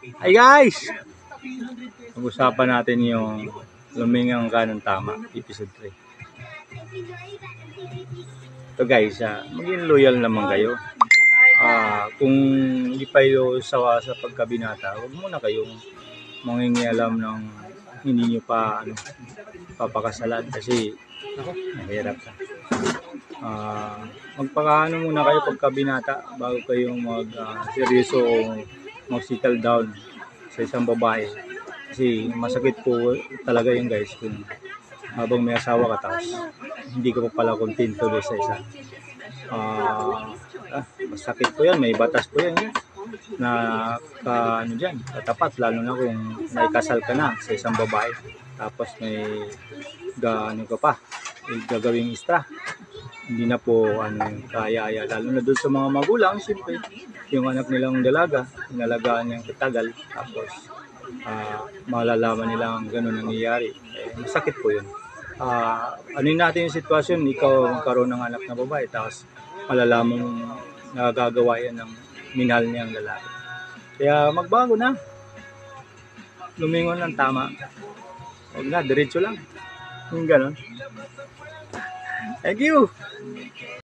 Hi guys! Pag-usapan natin yung lumingang ka ng tama, episode 3. Ito guys, maging loyal naman kayo. Kung hindi pa kayo sawa sa pagkabinata, huwag muna kayong mangingialam ng hindi nyo pa papakasalan kasi mahirap na. Magpakaano muna kayo pagkabinata bago kayong seryoso o mag-settle down sa isang babae. Kasi masakit po talaga yun guys kung habang may asawa ka tapos hindi ka pa pala kontento sa isa. Masakit po yan, may batas po yan na katapat, lalo na kung naikasal ka na sa isang babae tapos may gagawing extra, hindi na po kaya, lalo na doon sa mga magulang. Siyempre yung anak nilang dalaga, inalagaan niyang katagal tapos malalaman nilang gano'n nangyayari, masakit po yun. Anuin natin yung sitwasyon, ikaw magkaroon ng anak na babae tapos malalaman nagagawa yan ng minahal niyang lalaki. Kaya magbago na, lumingon ng tama, huwag na, diretso lang yung gano'n. Thank you!